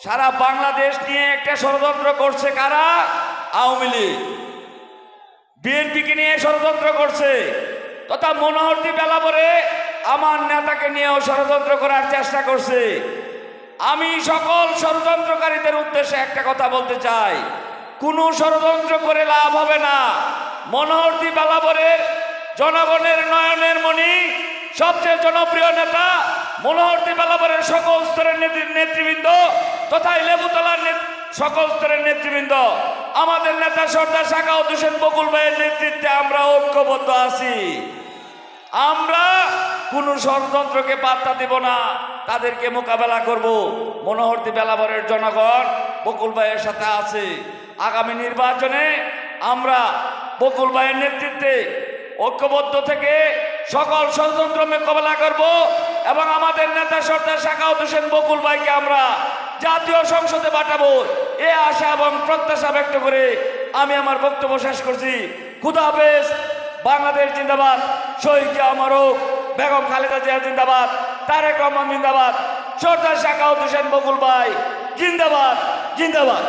সারা বাংলাদেশ নিয়ে একটা ষড়যন্ত্র করছে কারা? আওয়ামী লীগ। বিএনপিকে নিয়ে ষড়যন্ত্র করছে, তথা মনোহরদী বেলাবরে আমার নেতাকে নিয়েও ষড়যন্ত্র করার চেষ্টা করছে। আমি সকল ষড়যন্ত্রকারীদের উদ্দেশ্যে একটা কথা বলতে চাই, কোনো ষড়যন্ত্র করে লাভ হবে না। মনোহরদী বেলাবরের জনগণের নয়নের মণি, সবচেয়ে জনপ্রিয় নেতা মনোহরদী বেলাবরের সকল স্তরের নেতৃবৃন্দ তথা লেবুতলার সকল স্তরের নেতৃবৃন্দ, আমাদের নেতা সর্দার সাখাওয়াত হোসেন বকুল ভাইয়ের নেতৃত্বে আমরা ঐক্যবদ্ধ আছি। আমরা কোনো ষড়যন্ত্রকে পাত্তা দেব না, তাদেরকে মোকাবেলা করব। মনোহরদী বেলাবরের জনগণ বকুল ভাইয়ের সাথে আছে। আগামী নির্বাচনে আমরা বকুল ভাইয়ের নেতৃত্বে ঐক্যবদ্ধ থেকে সকল ষড়যন্ত্র মোকাবেলা করব এবং আমাদের নেতা সর্দার সাখাওয়াত হোসেন বকুল ভাইকে আমরা জাতীয় সংসদে পাঠাবো, এ আশা এবং প্রত্যাশা ব্যক্ত করে আমি আমার বক্তব্য শেষ করছি। খুদা হাফেজ। বাংলাদেশ জিন্দাবাদ। শহীদ জিয়া অমর হোক। বেগম খালেদা জিয়া জিন্দাবাদ। তারেক রহমান জিন্দাবাদ। সর্দার সাখাওয়াত হোসেন বকুল ভাই জিন্দাবাদ, জিন্দাবাদ।